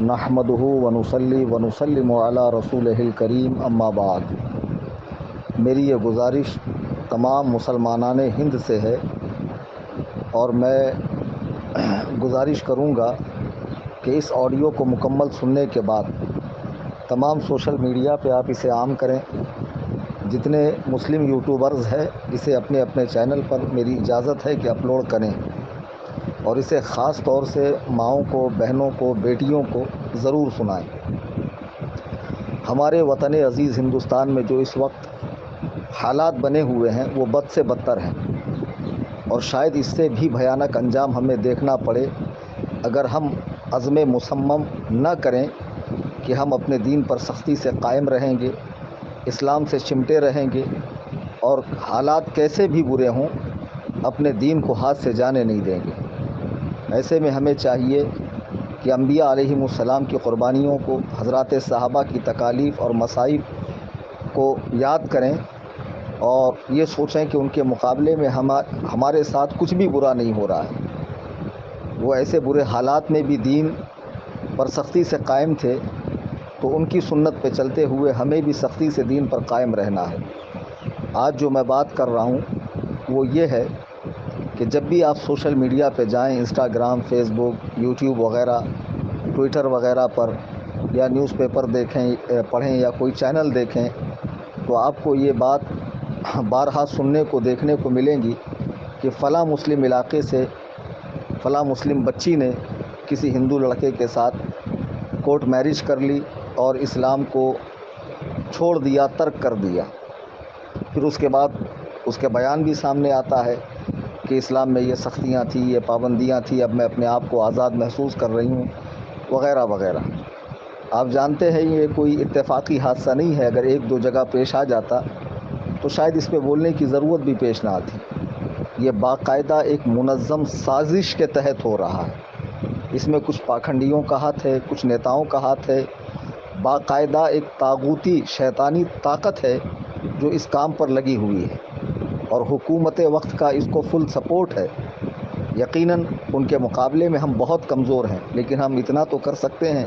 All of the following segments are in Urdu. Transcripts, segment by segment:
نحمدہ ونصلی ونسلم علی رسولہ الکریم اما بعد۔ میری یہ گزارش تمام مسلمانان ہند سے ہے اور میں گزارش کروں گا کہ اس آڈیو کو مکمل سننے کے بعد تمام سوشل میڈیا پہ آپ اسے عام کریں۔ جتنے مسلم یوٹیوبرز ہیں اسے اپنے اپنے چینل پر میری اجازت ہے کہ اپلوڈ کریں اور اسے خاص طور سے ماؤں کو، بہنوں کو، بیٹیوں کو ضرور سنائیں۔ ہمارے وطن عزیز ہندوستان میں جو اس وقت حالات بنے ہوئے ہیں وہ بد سے بدتر ہیں اور شاید اس سے بھی بھیانک انجام ہمیں دیکھنا پڑے اگر ہم عزم مصمم نہ کریں کہ ہم اپنے دین پر سختی سے قائم رہیں گے، اسلام سے چمٹے رہیں گے اور حالات کیسے بھی برے ہوں اپنے دین کو ہاتھ سے جانے نہیں دیں گے۔ ایسے میں ہمیں چاہیے کہ انبیاء علیہم السلام کی قربانیوں کو، حضرات صحابہ کی تکالیف اور مصائب کو یاد کریں اور یہ سوچیں کہ ان کے مقابلے میں ہمارے ساتھ کچھ بھی برا نہیں ہو رہا ہے۔ وہ ایسے برے حالات میں بھی دین پر سختی سے قائم تھے، تو ان کی سنت پہ چلتے ہوئے ہمیں بھی سختی سے دین پر قائم رہنا ہے۔ آج جو میں بات کر رہا ہوں وہ یہ ہے کہ جب بھی آپ سوشل میڈیا پہ جائیں، انسٹاگرام، فیس بک، یوٹیوب وغیرہ، ٹویٹر وغیرہ پر، یا نیوز پیپر دیکھیں، پڑھیں یا کوئی چینل دیکھیں، تو آپ کو یہ بات بارہا سننے کو، دیکھنے کو ملیں گی کہ فلاں مسلم علاقے سے فلاں مسلم بچی نے کسی ہندو لڑکے کے ساتھ کورٹ میرج کر لی اور اسلام کو چھوڑ دیا، ترک کر دیا۔ پھر اس کے بعد اس کے بیان بھی سامنے آتا ہے کہ اسلام میں یہ سختیاں تھیں، یہ پابندیاں تھیں، اب میں اپنے آپ کو آزاد محسوس کر رہی ہوں، وغیرہ وغیرہ۔ آپ جانتے ہیں یہ کوئی اتفاقی حادثہ نہیں ہے، اگر ایک دو جگہ پیش آ جاتا تو شاید اس پہ بولنے کی ضرورت بھی پیش نہ آتی۔ یہ باقاعدہ ایک منظم سازش کے تحت ہو رہا ہے۔ اس میں کچھ پاکھنڈیوں کا ہاتھ ہے، کچھ نیتاؤں کا ہاتھ ہے، باقاعدہ ایک طاغوتی شیطانی طاقت ہے جو اس کام پر لگی ہوئی ہے اور حکومت وقت کا اس کو فل سپورٹ ہے۔ یقیناً ان کے مقابلے میں ہم بہت کمزور ہیں، لیکن ہم اتنا تو کر سکتے ہیں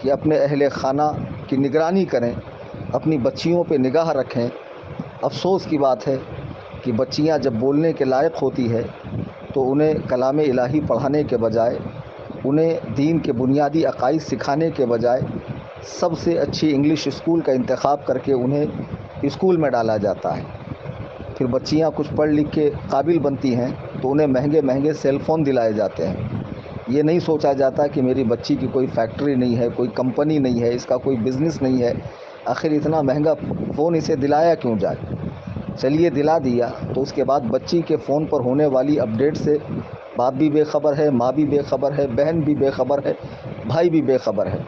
کہ اپنے اہل خانہ کی نگرانی کریں، اپنی بچیوں پہ نگاہ رکھیں۔ افسوس کی بات ہے کہ بچیاں جب بولنے کے لائق ہوتی ہے تو انہیں کلام الہی پڑھانے کے بجائے، انہیں دین کے بنیادی عقائد سکھانے کے بجائے سب سے اچھی انگلش اسکول کا انتخاب کر کے انہیں اسکول میں ڈالا جاتا ہے۔ پھر بچیاں کچھ پڑھ لکھ کے قابل بنتی ہیں تو انہیں مہنگے مہنگے سیل فون دلائے جاتے ہیں۔ یہ نہیں سوچا جاتا کہ میری بچی کی کوئی فیکٹری نہیں ہے، کوئی کمپنی نہیں ہے، اس کا کوئی بزنس نہیں ہے، آخر اتنا مہنگا فون اسے دلایا کیوں جائے؟ چلیے دلا دیا تو اس کے بعد بچی کے فون پر ہونے والی اپڈیٹ سے باپ بھی بے خبر ہے، ماں بھی بے خبر ہے، بہن بھی بے خبر ہے، بھائی بھی بے خبر ہے۔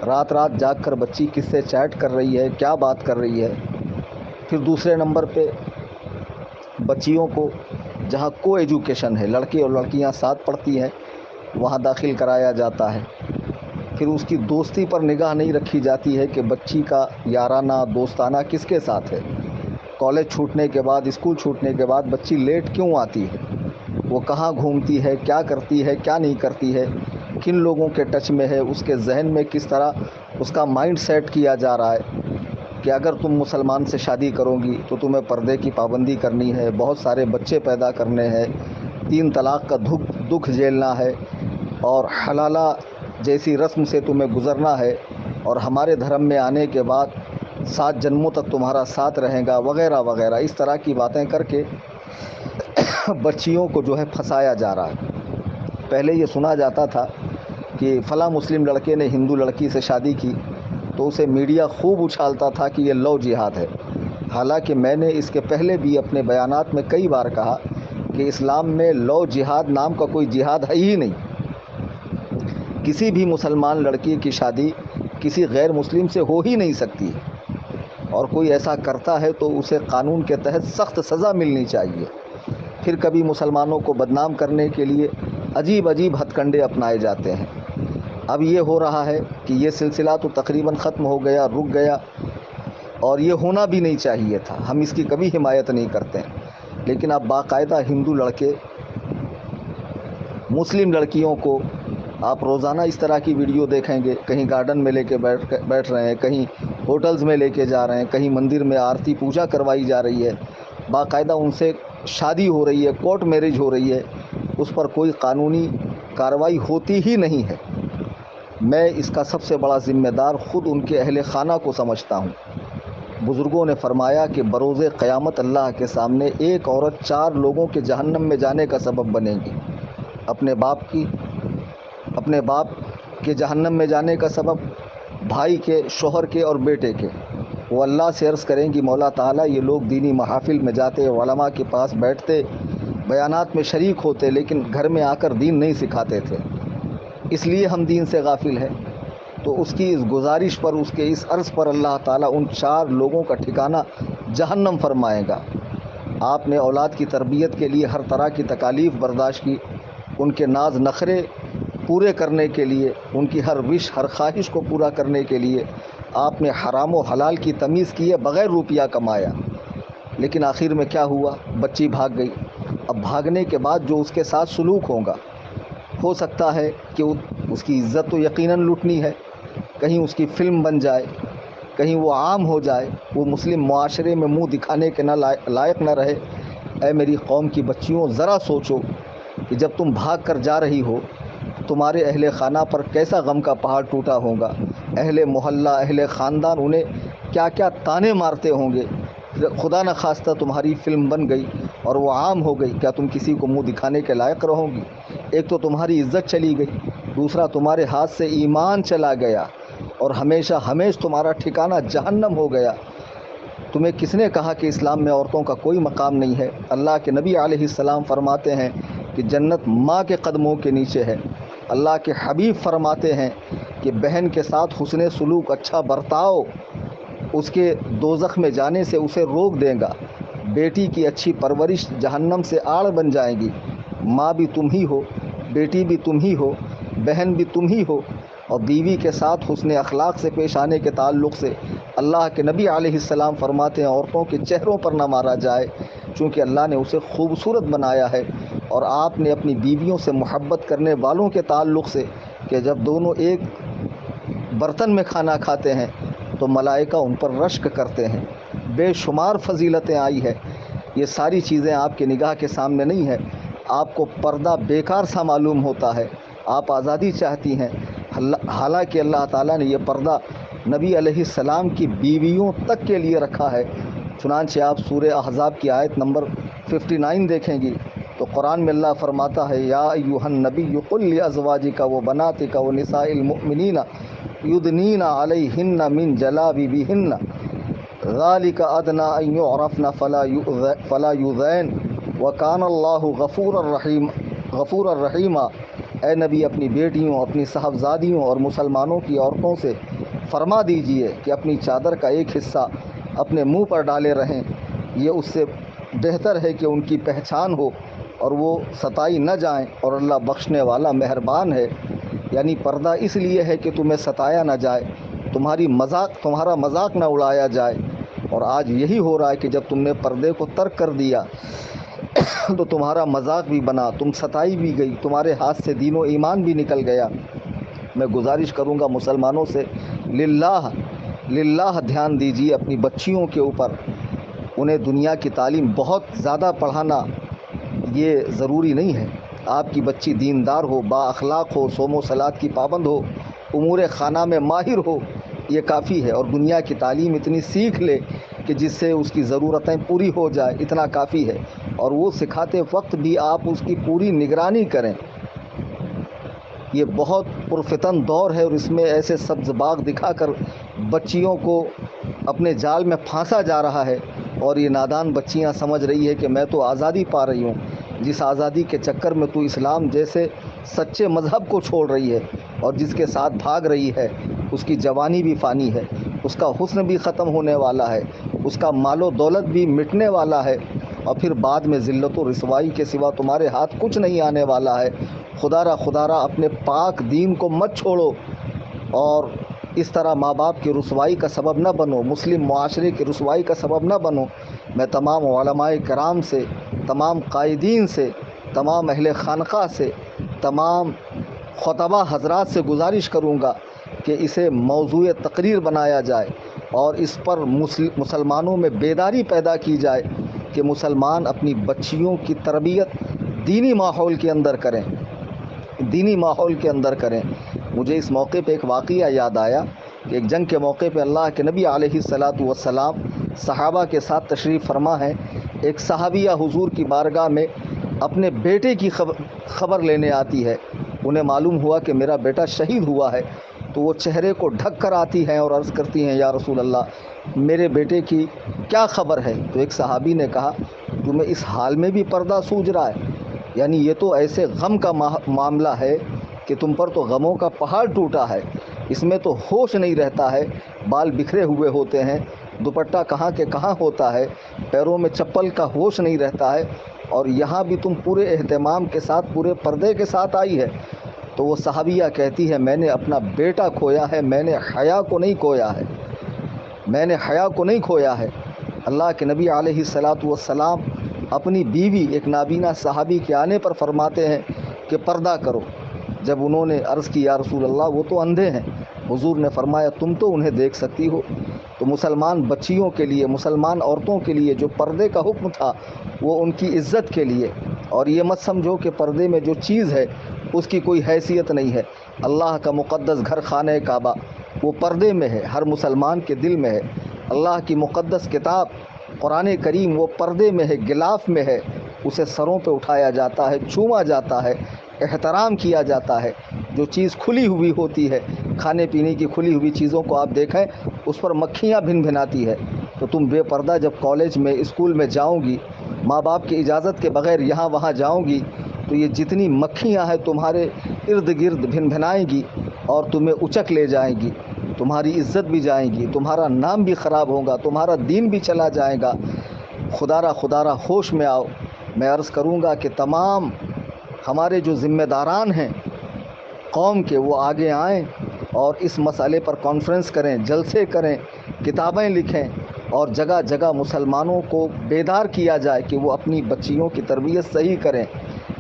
رات رات جاگ کر بچی کس سے چیٹ کر رہی ہے، کیا بات کر رہی ہے۔ پھر دوسرے نمبر پہ بچیوں کو جہاں کو ایجوکیشن ہے، لڑکے اور لڑکیاں ساتھ پڑھتی ہیں، وہاں داخل کرایا جاتا ہے۔ پھر اس کی دوستی پر نگاہ نہیں رکھی جاتی ہے کہ بچی کا یارانہ دوستانہ کس کے ساتھ ہے۔ کالج چھوٹنے کے بعد، اسکول چھوٹنے کے بعد بچی لیٹ کیوں آتی ہے، وہ کہاں گھومتی ہے، کیا کرتی ہے، کیا نہیں کرتی ہے، کن لوگوں کے ٹچ میں ہے، اس کے ذہن میں کس طرح اس کا مائنڈ سیٹ کیا جا رہا ہے کہ اگر تم مسلمان سے شادی کرو گی تو تمہیں پردے کی پابندی کرنی ہے، بہت سارے بچے پیدا کرنے ہیں، 3 طلاق کا دکھ جھیلنا ہے اور حلالہ جیسی رسم سے تمہیں گزرنا ہے اور ہمارے دھرم میں آنے کے بعد 7 جنموں تک تمہارا ساتھ رہے گا، وغیرہ وغیرہ۔ اس طرح کی باتیں کر کے بچیوں کو جو ہے پھنسایا جا رہا ہے۔ پہلے یہ سنا جاتا تھا کہ فلاں مسلم لڑکے نے ہندو لڑکی سے شادی کی تو اسے میڈیا خوب اچھالتا تھا کہ یہ لو جہاد ہے۔ حالانکہ میں نے اس کے پہلے بھی اپنے بیانات میں کئی بار کہا کہ اسلام میں لو جہاد نام کا کوئی جہاد ہے ہی نہیں۔ کسی بھی مسلمان لڑکی کی شادی کسی غیر مسلم سے ہو ہی نہیں سکتی، اور کوئی ایسا کرتا ہے تو اسے قانون کے تحت سخت سزا ملنی چاہیے۔ پھر کبھی مسلمانوں کو بدنام کرنے کے لیے عجیب عجیب ہتھ کنڈے اپنائے جاتے ہیں۔ اب یہ ہو رہا ہے کہ یہ سلسلہ تو تقریباً ختم ہو گیا، رک گیا، اور یہ ہونا بھی نہیں چاہیے تھا، ہم اس کی کبھی حمایت نہیں کرتے ہیں۔ لیکن اب باقاعدہ ہندو لڑکے مسلم لڑکیوں کو آپ روزانہ اس طرح کی ویڈیو دیکھیں گے، کہیں گارڈن میں لے کے بیٹھ رہے ہیں، کہیں ہوٹلز میں لے کے جا رہے ہیں، کہیں مندر میں آرتی پوجا کروائی جا رہی ہے، باقاعدہ ان سے شادی ہو رہی ہے، کورٹ میرج ہو رہی ہے، اس پر کوئی قانونی کارروائی ہوتی ہی نہیں ہے۔ میں اس کا سب سے بڑا ذمہ دار خود ان کے اہل خانہ کو سمجھتا ہوں۔ بزرگوں نے فرمایا کہ بروز قیامت اللہ کے سامنے ایک عورت 4 لوگوں کے جہنم میں جانے کا سبب بنے گی۔ اپنے باپ کے جہنم میں جانے کا سبب، بھائی کے، شوہر کے اور بیٹے کے۔ وہ اللہ سے عرض کریں گی مولا تعالیٰ یہ لوگ دینی محافل میں جاتے، علماء کے پاس بیٹھتے، بیانات میں شریک ہوتے، لیکن گھر میں آ کر دین نہیں سکھاتے تھے، اس لیے ہم دین سے غافل ہیں۔ تو اس کی اس گزارش پر، اس کے اس عرض پر اللہ تعالیٰ ان 4 لوگوں کا ٹھکانہ جہنم فرمائے گا۔ آپ نے اولاد کی تربیت کے لیے ہر طرح کی تکالیف برداشت کی، ان کے ناز نخرے پورے کرنے کے لیے، ان کی ہر وش، ہر خواہش کو پورا کرنے کے لیے آپ نے حرام و حلال کی تمیز کی ہے، بغیر روپیہ کمایا۔ لیکن آخر میں کیا ہوا؟ بچی بھاگ گئی۔ اب بھاگنے کے بعد جو اس کے ساتھ سلوک ہوگا، ہو سکتا ہے کہ اس کی عزت تو یقیناً لوٹنی ہے، کہیں اس کی فلم بن جائے، کہیں وہ عام ہو جائے، وہ مسلم معاشرے میں منہ دکھانے کے لائق نہ رہے۔ اے میری قوم کی بچیوں، ذرا سوچو کہ جب تم بھاگ کر جا رہی ہو، تمہارے اہل خانہ پر کیسا غم کا پہاڑ ٹوٹا ہوگا، اہل محلہ، اہل خاندان انہیں کیا کیا طانے مارتے ہوں گے۔ خدا نہ خواستہ تمہاری فلم بن گئی اور وہ عام ہو گئی، کیا تم کسی کو منہ دکھانے کے لائق رہو گی؟ ایک تو تمہاری عزت چلی گئی، دوسرا تمہارے ہاتھ سے ایمان چلا گیا، اور ہمیشہ تمہارا ٹھکانہ جہنم ہو گیا۔ تمہیں کس نے کہا کہ اسلام میں عورتوں کا کوئی مقام نہیں ہے؟ اللہ کے نبی علیہ السلام فرماتے ہیں کہ جنت ماں کے قدموں کے نیچے ہے۔ اللہ کے حبیب فرماتے ہیں کہ بہن کے ساتھ حسن سلوک، اچھا برتاؤ، اس کے دوزخ میں جانے سے اسے روک دے گا۔ بیٹی کی اچھی پرورش جہنم سے آڑ بن جائے گی۔ ماں بھی تم ہی ہو، بیٹی بھی تم ہی ہو، بہن بھی تم ہی ہو۔ اور بیوی کے ساتھ حسن اخلاق سے پیش آنے کے تعلق سے اللہ کے نبی علیہ السلام فرماتے ہیں عورتوں کے چہروں پر نہ مارا جائے، چونکہ اللہ نے اسے خوبصورت بنایا ہے۔ اور آپ نے اپنی بیویوں سے محبت کرنے والوں کے تعلق سے کہ جب دونوں ایک برتن میں کھانا کھاتے ہیں تو ملائکہ ان پر رشک کرتے ہیں۔ بے شمار فضیلتیں آئی ہے۔ یہ ساری چیزیں آپ کی نگاہ کے سامنے نہیں ہے۔ آپ کو پردہ بیکار سا معلوم ہوتا ہے، آپ آزادی چاہتی ہیں، حالانکہ اللہ تعالیٰ نے یہ پردہ نبی علیہ السلام کی بیویوں تک کے لیے رکھا ہے۔ چنانچہ آپ سورہ احزاب کی آیت نمبر 59 دیکھیں گی تو قرآن میں اللہ فرماتا ہے یا ایھا النبی قل لازواجک وبناتک ونساء المؤمنین یدنین علیہن من جلابیبہن ذالک ادنی ان یعرفن فلا یؤذین وکان اللہ غفورا رحیما۔ اے نبی اپنی بیٹیوں، اپنی صاحبزادیوں اور مسلمانوں کی عورتوں سے فرما دیجئے کہ اپنی چادر کا ایک حصہ اپنے منہ پر ڈالے رہیں، یہ اس سے بہتر ہے کہ ان کی پہچان ہو اور وہ ستائی نہ جائیں، اور اللہ بخشنے والا مہربان ہے۔ یعنی پردہ اس لیے ہے کہ تمہیں ستایا نہ جائے، تمہارا مذاق نہ اڑایا جائے۔ اور آج یہی ہو رہا ہے کہ جب تم نے پردے کو ترک کر دیا تو تمہارا مذاق بھی بنا، تم ستائی بھی گئی، تمہارے ہاتھ سے دین و ایمان بھی نکل گیا۔ میں گزارش کروں گا مسلمانوں سے، للہ دھیان دیجیے اپنی بچیوں کے اوپر۔ انہیں دنیا کی تعلیم بہت زیادہ پڑھانا یہ ضروری نہیں ہے۔ آپ کی بچی دیندار ہو، با اخلاق ہو، صوم و صلات کی پابند ہو، امور خانہ میں ماہر ہو، یہ کافی ہے۔ اور دنیا کی تعلیم اتنی سیکھ لے کہ جس سے اس کی ضرورتیں پوری ہو جائے، اتنا کافی ہے۔ اور وہ سکھاتے وقت بھی آپ اس کی پوری نگرانی کریں۔ یہ بہت پرفتن دور ہے اور اس میں ایسے سبز باغ دکھا کر بچیوں کو اپنے جال میں پھانسا جا رہا ہے، اور یہ نادان بچیاں سمجھ رہی ہے کہ میں تو آزادی پا رہی ہوں۔ جس آزادی کے چکر میں تو اسلام جیسے سچے مذہب کو چھوڑ رہی ہے اور جس کے ساتھ بھاگ رہی ہے، اس کی جوانی بھی فانی ہے، اس کا حسن بھی ختم ہونے والا ہے، اس کا مال و دولت بھی مٹنے والا ہے، اور پھر بعد میں ذلت و رسوائی کے سوا تمہارے ہاتھ کچھ نہیں آنے والا ہے۔ خدا را اپنے پاک دین کو مت چھوڑو، اور اس طرح ماں باپ کی رسوائی کا سبب نہ بنو، مسلم معاشرے کی رسوائی کا سبب نہ بنو۔ میں تمام علماء کرام سے، تمام قائدین سے، تمام اہل خانقاہ سے، تمام خطبہ حضرات سے گزارش کروں گا کہ اسے موضوع تقریر بنایا جائے اور اس پر مسلمانوں میں بیداری پیدا کی جائے کہ مسلمان اپنی بچیوں کی تربیت دینی ماحول کے اندر کریں، دینی ماحول کے اندر کریں۔ مجھے اس موقع پہ ایک واقعہ یاد آیا کہ ایک جنگ کے موقع پہ اللہ کے نبی علیہ الصلاۃ والسلام صحابہ کے ساتھ تشریف فرما ہیں۔ ایک صحابیہ حضور کی بارگاہ میں اپنے بیٹے کی خبر لینے آتی ہے۔ انہیں معلوم ہوا کہ میرا بیٹا شہید ہوا ہے، تو وہ چہرے کو ڈھک کر آتی ہیں اور عرض کرتی ہیں یا رسول اللہ میرے بیٹے کی کیا خبر ہے؟ تو ایک صحابی نے کہا تمہیں اس حال میں بھی پردہ سوج رہا ہے؟ یعنی یہ تو ایسے غم کا معاملہ ہے کہ تم پر تو غموں کا پہاڑ ٹوٹا ہے، اس میں تو ہوش نہیں رہتا ہے، بال بکھرے ہوئے ہوتے ہیں، دوپٹہ کہاں کے کہاں ہوتا ہے، پیروں میں چپل کا ہوش نہیں رہتا ہے، اور یہاں بھی تم پورے اہتمام کے ساتھ پورے پردے کے ساتھ آئی ہے۔ تو وہ صحابیہ کہتی ہے میں نے اپنا بیٹا کھویا ہے، میں نے حیا کو نہیں کھویا ہے، میں نے حیا کو نہیں کھویا ہے۔ اللہ کے نبی علیہ الصلاۃ والسلام اپنی بیوی ایک نابینا صحابی کے آنے پر فرماتے ہیں کہ پردہ کرو۔ جب انہوں نے عرض کی یا رسول اللہ وہ تو اندھے ہیں، حضور نے فرمایا تم تو انہیں دیکھ سکتی ہو۔ تو مسلمان بچیوں کے لیے، مسلمان عورتوں کے لیے جو پردے کا حکم تھا وہ ان کی عزت کے لیے، اور یہ مت سمجھو کہ پردے میں جو چیز ہے اس کی کوئی حیثیت نہیں ہے۔ اللہ کا مقدس گھر خانہ کعبہ وہ پردے میں ہے، ہر مسلمان کے دل میں ہے۔ اللہ کی مقدس کتاب قرآن کریم وہ پردے میں ہے، غلاف میں ہے، اسے سروں پہ اٹھایا جاتا ہے، چوما جاتا ہے، احترام کیا جاتا ہے۔ جو چیز کھلی ہوئی ہوتی ہے، کھانے پینے کی کھلی ہوئی چیزوں کو آپ دیکھیں اس پر مکھیاں بھن بھناتی ہے، تو تم بے پردہ جب کالج میں اسکول میں جاؤ گی، ماں باپ کی اجازت کے بغیر یہاں وہاں جاؤ گی، تو یہ جتنی مکھیاں ہیں تمہارے ارد گرد بھن بھنائیں گی اور تمہیں اچک لے جائیں گی، تمہاری عزت بھی جائیں گی، تمہارا نام بھی خراب ہوگا، تمہارا دین بھی چلا جائے گا۔ خدا را ہوش میں آؤ۔ میں عرض کروں گا کہ تمام ہمارے جو ذمہ داران ہیں قوم کے وہ آگے آئیں اور اس مسئلے پر کانفرنس کریں، جلسے کریں، کتابیں لکھیں، اور جگہ جگہ مسلمانوں کو بیدار کیا جائے کہ وہ اپنی بچیوں کی تربیت صحیح کریں۔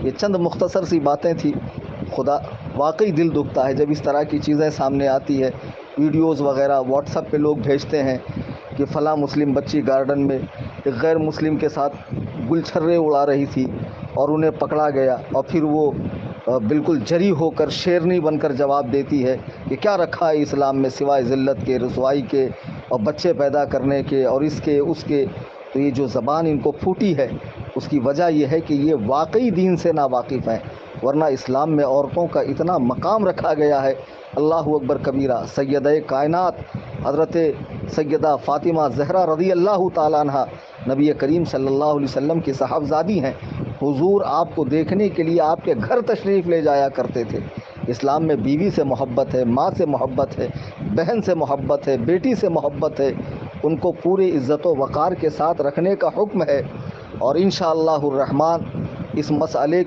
یہ چند مختصر سی باتیں تھی۔ خدا واقعی دل دکھتا ہے جب اس طرح کی چیزیں سامنے آتی ہے۔ ویڈیوز وغیرہ واٹس ایپ پہ لوگ بھیجتے ہیں کہ فلاں مسلم بچی گارڈن میں ایک غیر مسلم کے ساتھ گل چھرے اڑا رہی تھی اور انہیں پکڑا گیا، اور پھر وہ بالکل جری ہو کر شیرنی بن کر جواب دیتی ہے کہ کیا رکھا ہے اسلام میں سوائے ذلت کے، رسوائی کے، اور بچے پیدا کرنے کے، اور اس کے اس کے۔ تو یہ جو زبان ان کو پھوٹی ہے اس کی وجہ یہ ہے کہ یہ واقعی دین سے ناواقف ہیں، ورنہ اسلام میں عورتوں کا اتنا مقام رکھا گیا ہے۔ اللہ اکبر کبیرہ۔ سیدہ کائنات حضرت سیدہ فاطمہ زہرا رضی اللہ تعالیٰ عنہ نبی کریم صلی اللہ علیہ وسلم کی صاحبزادی ہیں۔ حضور آپ کو دیکھنے کے لیے آپ کے گھر تشریف لے جایا کرتے تھے۔ اسلام میں بیوی سے محبت ہے، ماں سے محبت ہے، بہن سے محبت ہے، بیٹی سے محبت ہے، ان کو پورے عزت و وقار کے ساتھ رکھنے کا حکم ہے۔ اور انشاءاللہ الرحمن اس مسئلے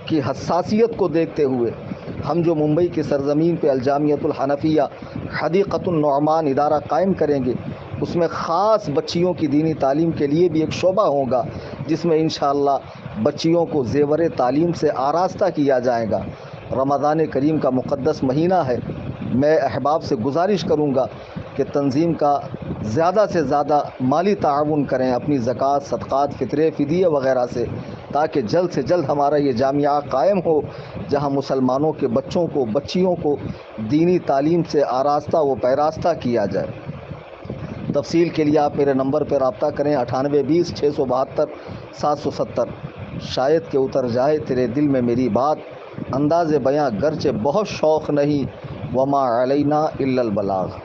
کی حساسیت کو دیکھتے ہوئے ہم جو ممبئی کی سرزمین پہ الجامعۃ الحنفیہ حدیقۃ النعمان ادارہ قائم کریں گے، اس میں خاص بچیوں کی دینی تعلیم کے لیے بھی ایک شعبہ ہوگا، جس میں انشاءاللہ بچیوں کو زیور تعلیم سے آراستہ کیا جائے گا۔ رمضان کریم کا مقدس مہینہ ہے، میں احباب سے گزارش کروں گا کہ تنظیم کا زیادہ سے زیادہ مالی تعاون کریں اپنی زکوٰۃ، صدقات، فطرے، فدیہ وغیرہ سے، تاکہ جلد سے جلد ہمارا یہ جامعہ قائم ہو جہاں مسلمانوں کے بچوں کو، بچیوں کو دینی تعلیم سے آراستہ و پیراستہ کیا جائے۔ تفصیل کے لیے آپ میرے نمبر پر رابطہ کریں 9820 672 770۔ شاید کہ اتر جائے تیرے دل میں میری بات، انداز بیاں گرچہ بہت شوق نہیں، وما علینا الا البلاغ۔